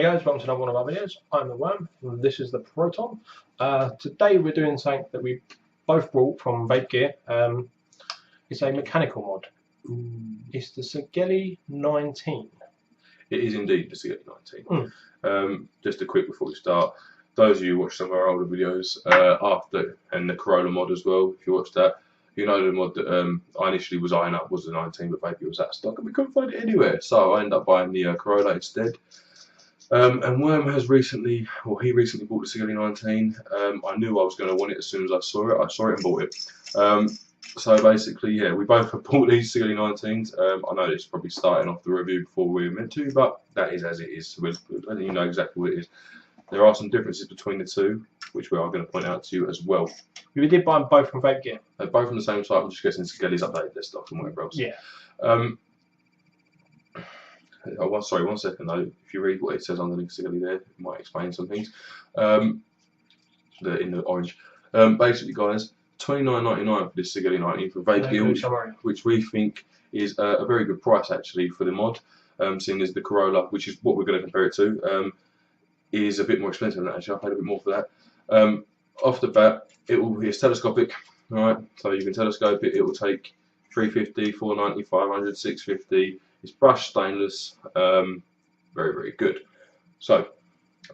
Hey guys, welcome to another one of our videos. I'm the Worm, and this is the Proton. Today we're doing something that we both brought from Vape Gear. It's a mechanical mod. It's the Sigelei 19. It is indeed the Sigelei 19. Just a quick before we start, those of you who watch some of our older videos after, and the Corolla mod as well, if you watched that, you know the mod that I initially was eyeing up was the 19, but Vape Gear was out of stock and we couldn't find it anywhere, so I ended up buying the Corolla instead. And Worm has recently, well, he recently bought the Sigelei 19. I knew I was going to want it as soon as I saw it. I saw it and bought it. So basically, yeah, we both have bought these Sigelei 19s. I know this is probably starting off the review before we were meant to, but that is as it is. So we're letting you know exactly what it is. There are some differences between the two, which we are going to point out to you as well. We did buy them both from Vape Gear. They're both from the same site. I'm just guessing Sigelei's updated their stock and whatever else. Yeah. Oh, sorry, 1 second though. If you read what it says underneath Sigelei there, it might explain some things. In the orange. Basically, guys, $29.99 for this Sigelei 19 for Vape Gear, which we think is a very good price actually for the mod. Seeing as the Corolla, which is what we're going to compare it to, is a bit more expensive than that. Actually, I paid a bit more for that. Off the bat, it will be telescopic. All right, so you can telescope it. It will take 350, 490, 500, 650. It's brushed stainless, very, very good. So,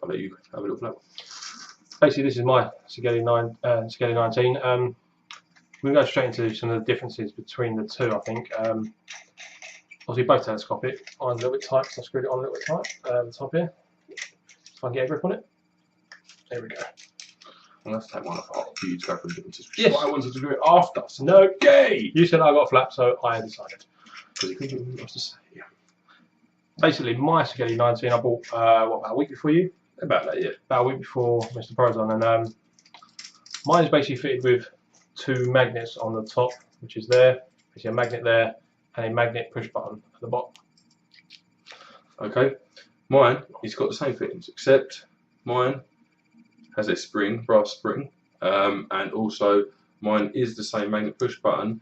I'll let you have a look at that. Basically, this is my Sigelei 19. We can go straight into some of the differences between the two, I think. Obviously, both telescopic. Mine's a little bit tight because I screwed it on a little bit tight. The top here. If I can get a grip on it. There we go. I'll have to take one apart for you to go through the differences. Yes. I wanted to do it after. So no, gay! You said I got a flap, so I decided. Because you couldn't get anything else to say. Yeah. Basically, my Sigelei 19 I bought what, about a week before you? About that, yeah. About a week before Mr. Proton, and mine is basically fitted with two magnets on the top, which is there. Basically a magnet there and a magnet push button at the bottom. Okay. Mine, it's got the same fittings, except mine has a spring, brass spring, and also mine is the same magnet push button.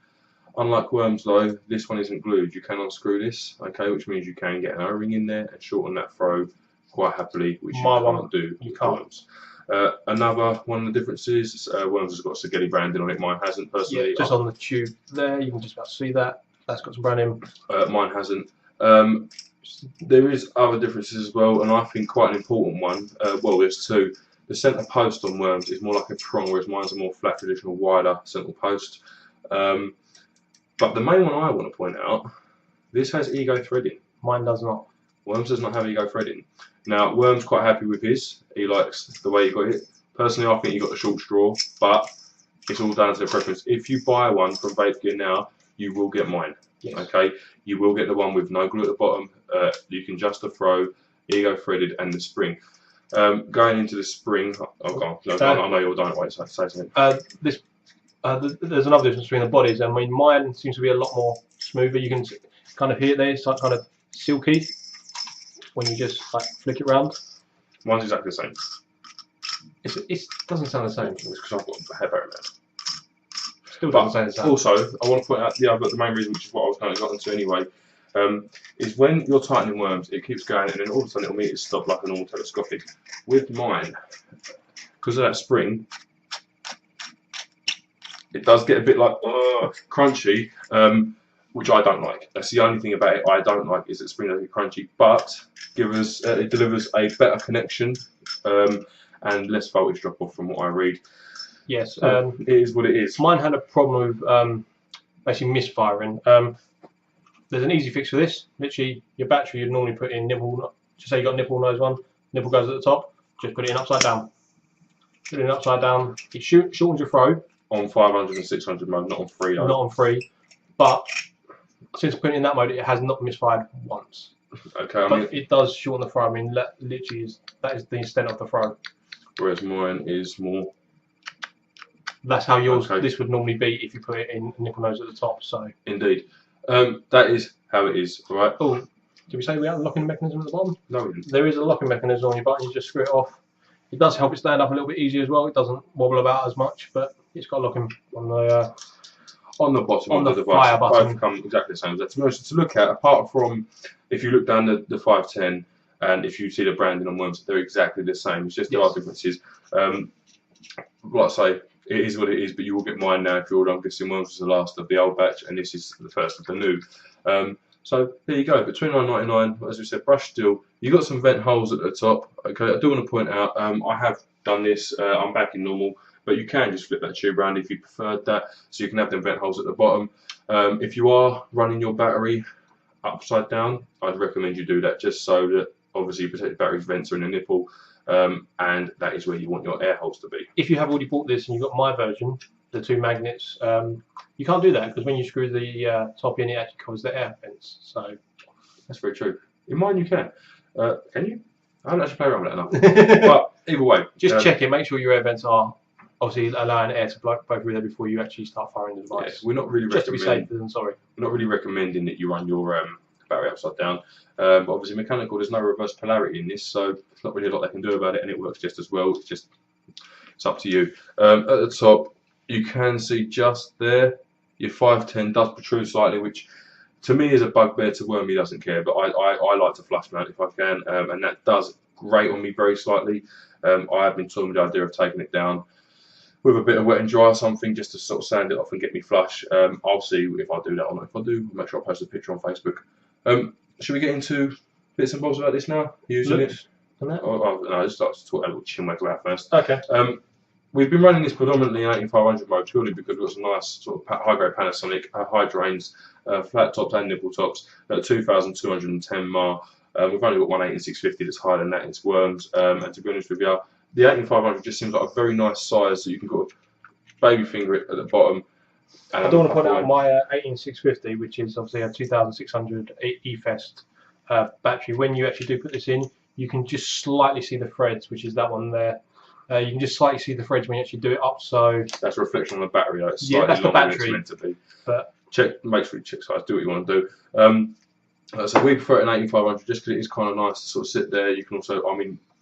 Unlike Worm's though, this one isn't glued. You can unscrew this, okay, which means you can get an O-ring in there and shorten that throw quite happily, which you can't do with Worm's. Another one of the differences, Worm's has got Sigelei branding on it, mine hasn't personally. Yeah, just on the tube there, you can just about see that. That's got some branding. Mine hasn't. There is other differences as well, and I think quite an important one. Well, there's two. The centre post on Worm's is more like a prong, whereas mine's a more flat, traditional, wider central post. But the main one I want to point out, this has ego threading. Mine does not. Worm's does not have ego threading. Now, Worm's quite happy with his. He likes the way you got it. Personally, I think you got the short straw, but it's all down to the preference. If you buy one from Vape Gear now, you will get mine. Yes. Okay, you will get the one with no glue at the bottom. You can just the throw, ego threaded, and the spring. Going into the spring, oh god, no, I know you're done it. Wait, say something. There's another difference between the bodies. I mean, mine seems to be a lot more smoother. You can kind of hear it there. It's like kind of silky when you just like flick it round. Mine's exactly the same. It doesn't sound the same. It's because I've got a hair barrier now. Still doesn't sound the same. Also, I want to point out the main reason, which is what I was going to get into anyway, is when you're tightening Worms, it keeps going, and then all of a sudden it'll meter stop like a normal telescopic. With mine, because of that spring, it does get a bit like crunchy, which I don't like. That's the only thing about it I don't like, is that spring does get crunchy, but it delivers a better connection and less voltage drop off from what I read. Yes, it is what it is. Mine had a problem with basically misfiring. There's an easy fix for this. Literally, your battery you'd normally put in nipple. Just say you got nipple nose one, nipple goes at the top. Just put it in upside down. Put it in upside down. It shortens your throw. On 500 and 600 mode, not on 3 though. Not on 3, but since putting it in that mode, it has not misfired once. Okay, I mean, it does shorten the throw. I mean, literally, that is the extent of the throw. Whereas mine is more. That's how yours. Okay. This would normally be if you put it in nipple nose at the top. So. Indeed, that is how it is. All right. Oh, did we say we have a locking mechanism at the bottom? No, we didn't. There is a locking mechanism on your button. You just screw it off. It does help it stand up a little bit easier as well. It doesn't wobble about as much, but it's got a locking on the bottom on of the device. fire button. Both come exactly the same as that. To be honest, to look at, apart from if you look down the 510 and if you see the branding on worms, they're exactly the same. It's just there are differences. Like I say, it is what it is, but you will get mine now if you're ordered. I'm guessing worms was the last of the old batch, and this is the first of the new. So there you go. Between £9.99, as we said, brush steel. You got some vent holes at the top. Okay, I do want to point out, I have done this. I'm back in normal, but you can just flip that tube around if you preferred that, so you can have them vent holes at the bottom. If you are running your battery upside down, I'd recommend you do that, just so that obviously you protect the battery's vents are in the nipple, and that is where you want your air holes to be. If you have already bought this and you've got my version, the 2 magnets, you can't do that, because when you screw the top in, it actually covers the air vents. So that's very true. In mine you can. Can you? I haven't actually played around with that enough. But either way, just check it. Make sure your air vents are obviously allowing air to blow through there before you actually start firing the device. Yeah, we're not really just to be safe. Sorry. We're not really recommending that you run your battery upside down. But obviously mechanical, there's no reverse polarity in this, so there's not really a lot they can do about it, and it works just as well. It's up to you. At the top, you can see just there, your 510 does protrude slightly, which to me is a bugbear. To Wormy doesn't care, but I like to flush mount if I can, and that does grate on me very slightly. I have been toying with the idea of taking it down with a bit of wet and dry or something, just to sort of sand it off and get me flush. I'll see if I do that or not. If I do, I'll make sure I post a picture on Facebook. Should we get into bits and bobs about this now? Using it? No, I just like to talk a little chinwag about first. Okay. We've been running this predominantly in 18500 mode purely because we've got some nice sort of high-grade Panasonic high drains, flat tops and nipple tops at 2210 mAh. We've only got one 18650 that's higher than that in its worms, and to be honest with you, the 18500 just seems like a very nice size, so you can go baby finger it at the bottom. I don't want to point out my 18650, which is obviously a 2600 eFest battery. When you actually do put this in, you can just slightly see the threads, which is that one there. You can just slightly see the threads when you actually do it up. So that's a reflection on the battery. Though. It's yeah, that's the battery. Than it's meant to be. But make sure you check size. Do what you want to do. So we prefer an 18500 just because it is kind of nice to sort of sit there. You can also,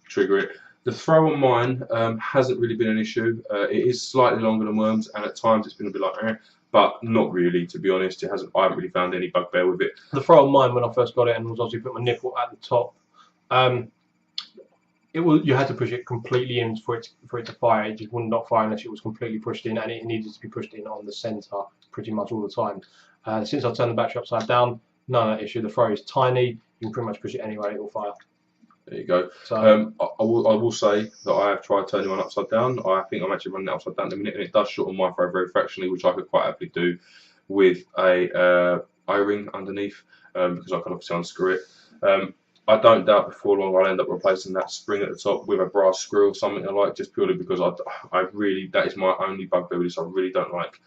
trigger it. The throw on mine hasn't really been an issue. It is slightly longer than worms, and at times it's been a bit like, but not really, to be honest. I haven't really found any bugbear with it. The throw on mine when I first got it and was obviously put my nipple at the top. You had to push it completely in for it to fire. It just would not fire unless it was completely pushed in, and it needed to be pushed in on the centre pretty much all the time. Since I turned the battery upside down, none of that issue. The throw is tiny. You can pretty much push it anywhere, it will fire. There you go. So, I will say that I have tried turning one upside down. I think I'm actually running it upside down in a minute, and it does shorten my throw very fractionally, which I could quite happily do with a O-ring underneath, because I can obviously unscrew it. I don't doubt before long I'll end up replacing that spring at the top with a brass screw or something I like, just purely because that is my only bugbear with this. I really don't like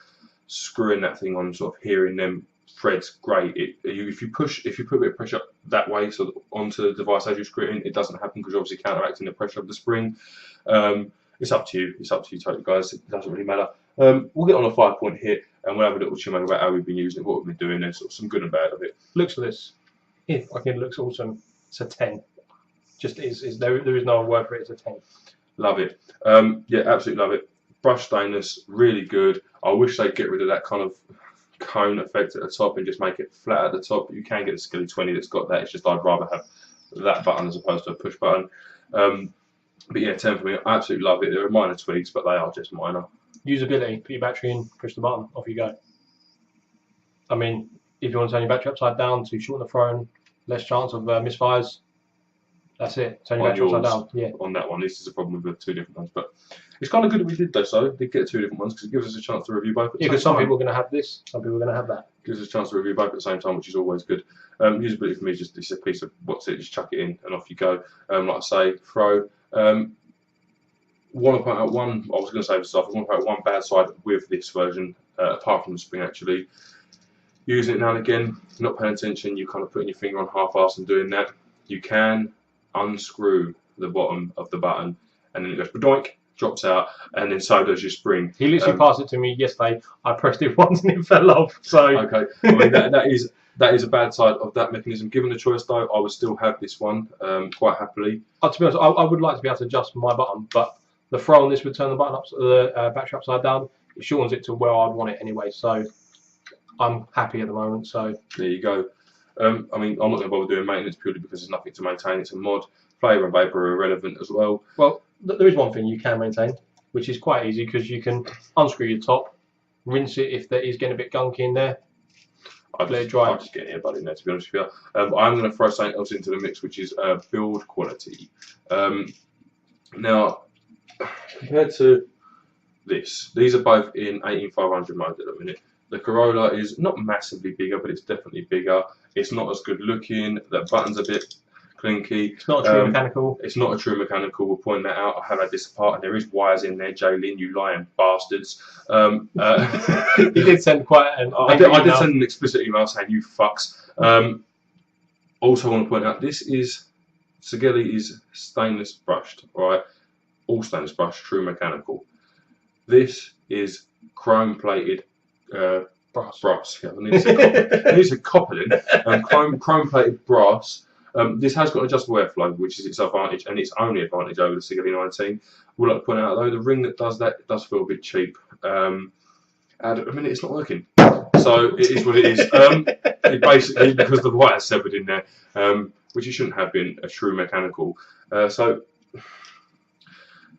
screwing that thing on, sort of hearing them threads grate. If you put a bit of pressure that way, so onto the device as you screw it in, it doesn't happen because you're obviously counteracting the pressure of the spring. It's up to you. It's up to you totally, guys. It doesn't really matter. We'll get on a 5-point hit and we'll have a little chinwag about how we've been using it, what we've been doing, and sort of some good and bad of it. Looks for this. If I can, looks awesome. It's a 10. Just is there is no word for it. It's a 10. Love it. Yeah, absolutely love it. Brush stainless, really good. I wish they'd get rid of that kind of cone effect at the top and just make it flat at the top. You can get the Sigelei 20 that's got that. It's just I'd rather have that button as opposed to a push button. But yeah, 10 for me. I absolutely love it. There are minor tweaks, but they are just minor. Usability. Put your battery in, push the button, off you go. I mean, if you want to turn your battery upside down to shorten the throw, less chance of misfires. That's it. Turn your battery upside down. Yeah. On that one, this is a problem with the 2 different ones, but it's kind of good that we did though. So did get 2 different ones because it gives us a chance to review both. Yeah, because some people are going to have this, some people are going to have that. Gives us a chance to review both at the same time, which is always good. Usability for me is just it's a piece of what's it. Just chuck it in and off you go. Like I say, throw. Want to point out one. I was going to say this stuff. I want to point out one bad side with this version, apart from the spring actually. Using it now and again, not paying attention, you kind of putting your finger on half-arse and doing that. You can unscrew the bottom of the button, and then it goes badoink, drops out, and then so does your spring. He literally passed it to me yesterday. I pressed it once and it fell off. So okay, I mean that is a bad side of that mechanism. Given the choice though, I would still have this one quite happily. To be honest, I would like to be able to adjust my button, but the throw on this would turn the button the battery upside down. It shortens it to where I'd want it anyway. So I'm happy at the moment. So there you go. I mean, I'm not going to bother doing maintenance purely because there's nothing to maintain. It's a mod. Flavour and vapour are irrelevant as well. Well, there is one thing you can maintain, which is quite easy because you can unscrew your top, rinse it if there is getting a bit gunky in there. I'll just get an earbud in there, to be honest with you. I'm going to throw something else into the mix, which is build quality. Now, compared to this, these are both in 18500 mode at the minute. The Corolla is not massively bigger, but it's definitely bigger. It's not as good looking. The button's a bit clinky. It's not a true mechanical. It's not a true mechanical. We'll point that out. I have had this apart, and there is wires in there. Jaylin, you lying bastards. He did send quite an. I did send an explicit email saying you fucks. Also, I want to point out this is Sigelei is stainless brushed. All right, all stainless brushed, true mechanical. This is chrome plated. Brass. Yeah, I need to say copper then. Chrome plated brass. This has got adjustable airflow, which is its advantage, and its only advantage over the Sigelei 19. Would like to point out though, the ring that does that does feel a bit cheap. And I mean, it's not working, so it is what it is. It basically because the wire severed in there, which it shouldn't have been a true mechanical. So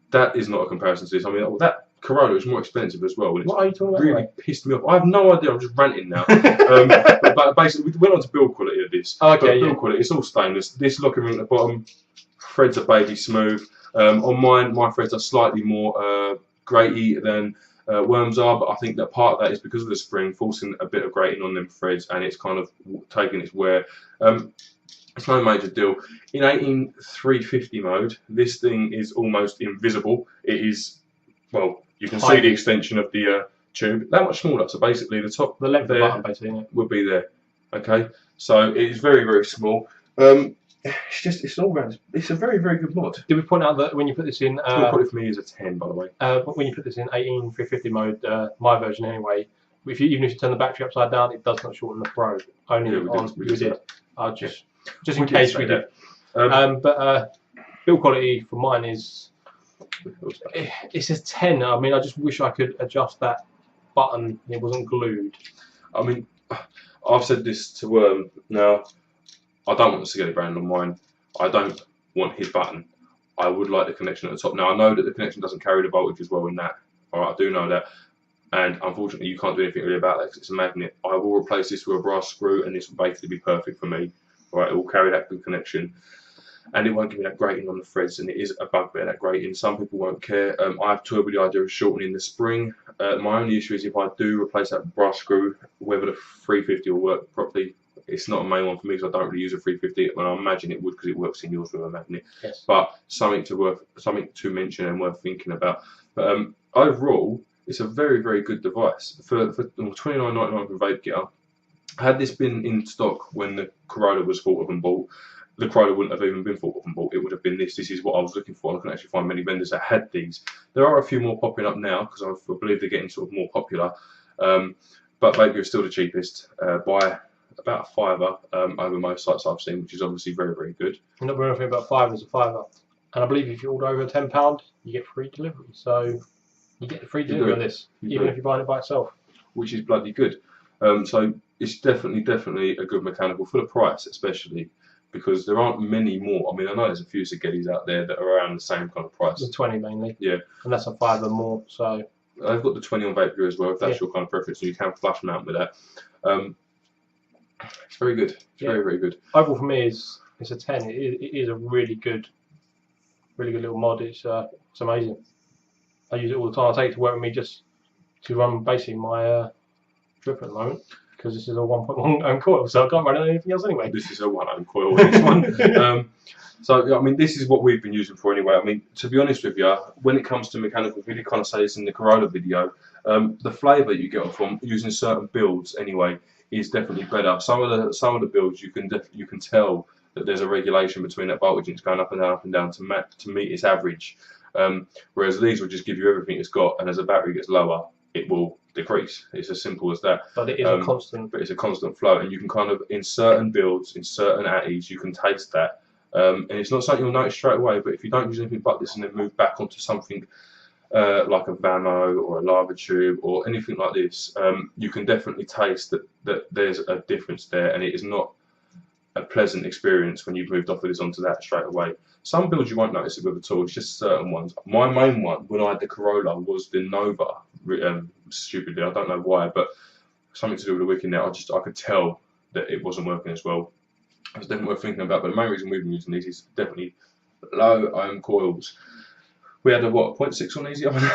that is not a comparison to this. I mean, that Corolla is more expensive as well. What are you talking about? Really pissed me off. I have no idea. I'm just ranting now. But basically, we went on to build quality of this. Oh, okay, build quality. It's all stainless. This locking ring at the bottom, threads are baby smooth. On mine, my threads are slightly more graty than Worms are, but I think that part of that is because of the spring forcing a bit of grating on them threads, and it's kind of taking its wear. It's no major deal. In 18350 mode, this thing is almost invisible. It is, well, you can see the extension of the tube, that much smaller. So basically, the top, the length of the button, basically, would be there. Okay, so it is very, very small. It's all round. It's a very, very good mod. Did we point out that when you put this in, quality for me is a 10, by the way. When you put this in 18350 mode, my version anyway, even if you turn the battery upside down, it does not shorten the Pro. Only we did. Just in case we did. But build quality for mine is. It's a 10. I mean, I just wish I could adjust that button. It wasn't glued. I mean, I've said this to now. I don't want the Sigelei brand on mine. I don't want his button. I would like the connection at the top. Now I know that the connection doesn't carry the voltage as well in that. All right, I do know that. And unfortunately, you can't do anything really about that because it's a magnet. I will replace this with a brass screw, and this will basically be perfect for me. All right, it will carry that good connection. And it won't give me that grating on the threads, and it is a bugbear, that grating. Some people won't care. I have toyed with the idea of shortening the spring. My only issue is if I do replace that brass screw, whether the 350 will work properly. It's not a main one for me because I don't really use a 350. Well, I imagine it would because it works in yours with a magnet. Yes. But something to mention and worth thinking about. But overall, it's a very, very good device for $29.99 for vape getter. Had this been in stock when the Corolla was thought of and bought, the Corolla wouldn't have even been thought of and bought. It would have been this. This is what I was looking for. I can actually find many vendors that had these. There are a few more popping up now because I believe they're getting sort of more popular. But vape getter is still the cheapest by about a $5 over most sites I've seen, which is obviously very, very good. I'm not worrying about $5 is a $5, and I believe if you order over £10, you get free delivery. So you get the free delivery on this, even if you're buying it by itself, which is bloody good. So it's definitely a good mechanical for the price, especially because there aren't many more. I mean, I know there's a few Sigeleis out there that are around the same kind of price. The 20 mainly. Yeah. And that's a $5 more. So I've got the 20 on vape getter as well, if that's your kind of preference, and you can flush mount with that. It's very good. It's very, very good. Overall for me, it's a 10. It is a really good little mod. It's amazing. I use it all the time. I take it to work with me just to run basically my drip at the moment because this is a 1.1 ohm coil, so I can't run anything else anyway. This is a 1 ohm coil. This one. So I mean, this is what we've been using for anyway. I mean, to be honest with you, when it comes to mechanical, we did kind of say this in the Corolla video. The flavour you get from using certain builds anyway is definitely better. Some of the builds you can tell that there's a regulation between that voltage and it's going up and down to meet its average. Whereas these will just give you everything it's got, and as the battery gets lower, it will decrease. It's as simple as that. But it is a constant. But it's a constant flow, and you can kind of in certain builds, in certain atties, you can taste that. And it's not something you'll notice straight away. But if you don't use anything but this and then move back onto something like a Vano or a lava tube or anything like this, you can definitely taste that there's a difference there, and it is not a pleasant experience when you've moved off of this onto that straight away. Some builds you won't notice it with at all, it's just certain ones. My main one, when I had the Corolla, was the Nova. Stupidly, I don't know why, but something to do with the wick in there, I could tell that it wasn't working as well. It's definitely worth thinking about, but the main reason we've been using these is definitely low ohm coils. We had a what, 0.6 on these the other day?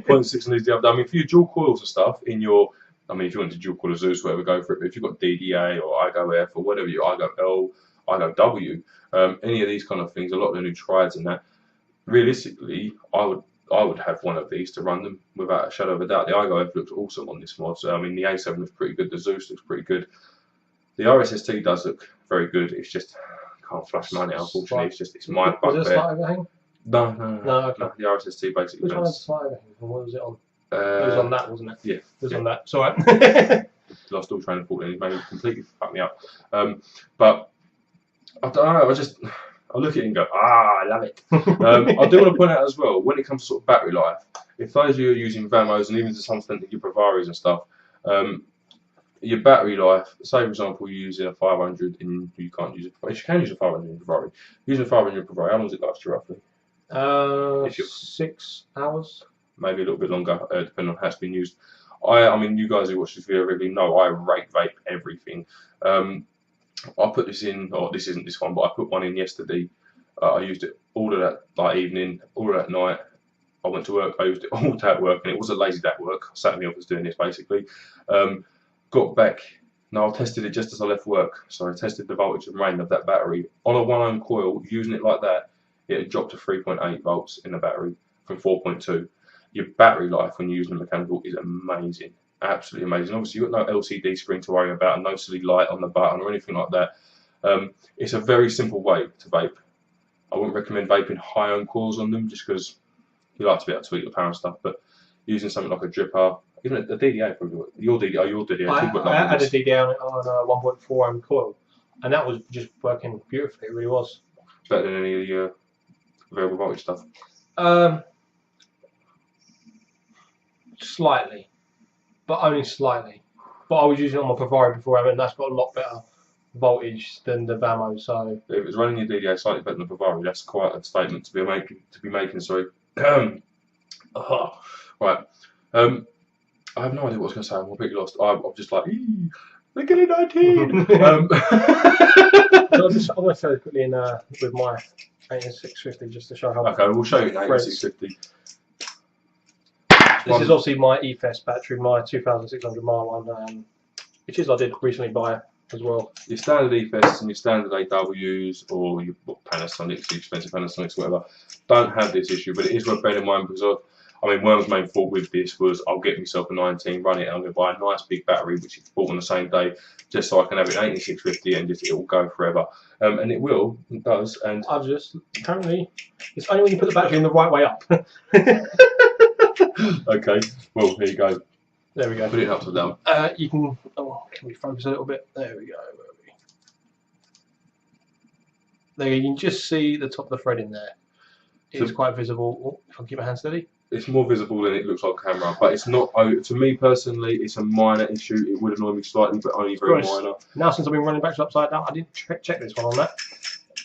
0.6 on these the other day. I mean, for your dual coils and stuff in your, I mean, if you want to dual coil a Zeus, whatever, go for it. But if you've got DDA or IGO F or whatever, you IGO L, IGO W, any of these kind of things, a lot of the new triads and that, realistically, I would have one of these to run them without a shadow of a doubt. The IGO F looks awesome on this mod. So, I mean, the A7 looks pretty good. The Zeus looks pretty good. The RSST does look very good. It's just, I can't flash mine out, unfortunately. It's just, it's my bugbear. Was it a slight overhang? No, okay. No, the RSST basically. Which one has a slight overhang? What was it on? It was on that, wasn't it? Yeah. It was on that. It's alright. Lost all train of thought, and it made completely fuck me up. But I don't know. I look at it and go, I love it. I do want to point out as well, when it comes to sort of battery life, if those of you are using Vamos and even to some extent your Bravaris and stuff, your battery life, say for example you're using a 500 and you can't use it, you can use a 500 in Bravari. Using a 500 Bravari, how long does it last you roughly? 6 hours. Maybe a little bit longer, depending on how it's been used. I mean, you guys who watch this video regularly know I rate vape everything. I put this in, or this isn't this one, but I put one in yesterday. I used it all of that evening, all of that night. I went to work, I used it all day at work, and it was a lazy day at work. I sat in the office doing this basically. Got back, now I tested it just as I left work. So I tested the voltage and rain of that battery. On a 1 ohm coil, using it like that, it had dropped to 3.8 volts in the battery from 4.2. Your battery life when you're using a mechanical is amazing, absolutely amazing. Obviously you've got no LCD screen to worry about and no silly light on the button or anything like that. It's a very simple way to vape. I wouldn't recommend vaping high ohm coils on them just because you like to be able to tweak the power and stuff, but using something like a dripper, even a DDA probably, your DDA. I had a DDA on a 1.4 ohm coil and that was just working beautifully, it really was. Better than any of the variable voltage stuff? Slightly, but only slightly. But I was using it on my Bravari before, and that's got a lot better voltage than the Vamo. So if it was running your DDA slightly better than the Bravari, that's quite a statement to be making. Sorry. Right. I have no idea what I was going to say. I'm completely lost. I'm just like, Sigelei 19. So I'm going to show you quickly in with my 18650 just to show how. Okay, we'll show you an 18650. This is obviously my eFest battery, my 2600 mile one, which I did recently buy as well. Your standard eFests and your standard AWs or your Panasonics, your expensive Panasonics, whatever, don't have this issue, but it is worth bearing in mind because Worm's main fault with this was I'll get myself a 19, run it, and I'm going to buy a nice big battery which is bought on the same day just so I can have it 18650 and just it will go forever. And it will, it does. And I've just currently, it's only when you put the battery in the right way up. Okay, well, here you go. There we go. Put it upside down. You can, can we focus a little bit? There we go. There you can just see the top of the thread in there. It's quite visible. Oh, if I can keep my hand steady. It's more visible than it looks on camera, but it's not, to me personally, it's a minor issue. It would annoy me slightly, but only very minor. Now since I've been running back to upside down, I didn't check this one on that.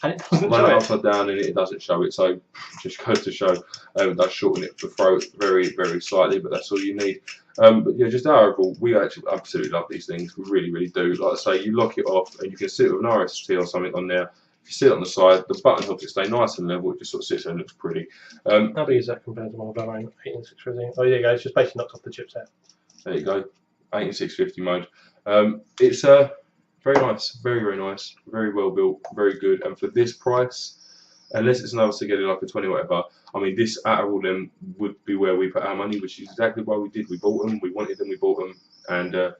And it doesn't run show it it. upside down and it doesn't show it, so just goes to show it does shorten it the throat very, very slightly, but that's all you need. But yeah, just overall, we actually absolutely love these things. We really, really do. Like I say, you lock it off and you can sit with an RST or something on there. If you sit on the side, the button helps it stay nice and level. It just sort of sits there and looks pretty. How big is that compared to my Vamo 18650? Oh, there you go. It's just basically knocked off the chipset. There you go, 18650 mode. It's very nice, very, very nice, very well built, very good. And for this price, unless it's another Sigelei like a 20 whatever, I mean, this out of all them would be where we put our money, which is exactly why we did. We bought them, we wanted them, we bought them, and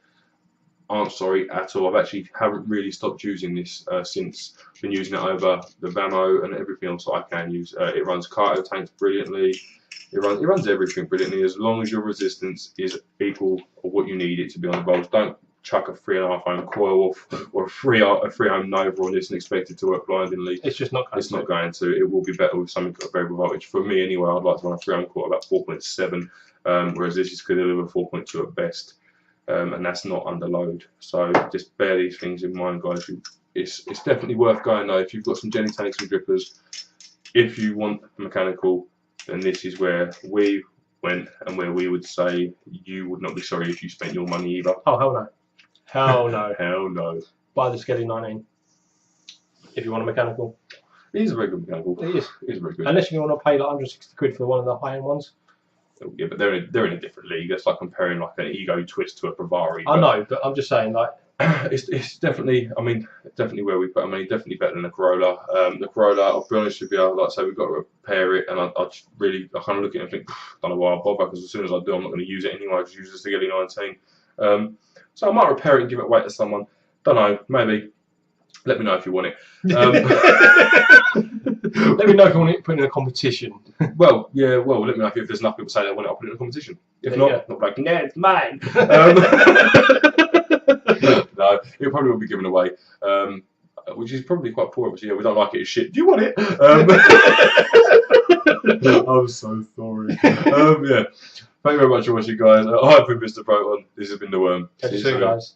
aren't sorry at all. I've actually haven't really stopped using this since been using it over the Vamo and everything else that I can use. It runs cargo tanks brilliantly. It runs everything brilliantly as long as your resistance is equal or what you need it to be on the volts. Don't chuck a 3.5 ohm coil off or a 3 ohm Nova on this and expect it to work blindingly. It's just not going It's not going to. It will be better with something at variable voltage. For me anyway, I'd like to run a 3 ohm coil about 4.7, whereas this is going to deliver 4.2 at best. And that's not under load. So just bear these things in mind, guys. it's definitely worth going though. If you've got some Jenny tanks and drippers, if you want a mechanical, then this is where we went and where we would say you would not be sorry if you spent your money either. Oh, hell no. Hell no. Hell no. Buy the Sigelei 19 if you want a mechanical. It is a very good mechanical. It is. It is very good. Unless you want to pay like 160 quid for one of the high-end ones. Yeah, but they're in a different league. It's like comparing like an Ego Twist to a Bravari. I know, but I'm just saying, like, it's definitely, I mean, definitely where we put. I mean, definitely better than the Corolla. The Corolla, I'll be honest with you, like I say, we've got to repair it, and I just really, I kind of look at it and think, don't know why I bother, because as soon as I do, I'm not going to use it anyway. I just use the Sigelei 19. So I might repair it and give it away to someone. Don't know, maybe. Let me know if you want it. Let me know if you want it put in a competition. Well, yeah, well, let me know if there's enough people say they want it, I'll put it in a competition. If not, not like, nah, it's mine. No, it probably will be given away, which is probably quite poor of us. Yeah, we don't like it as shit. Do you want it? I'm so sorry. Yeah. Thank you very much for watching, guys. I've been Mr. Proton. This has been The Worm. Catch you soon, guys.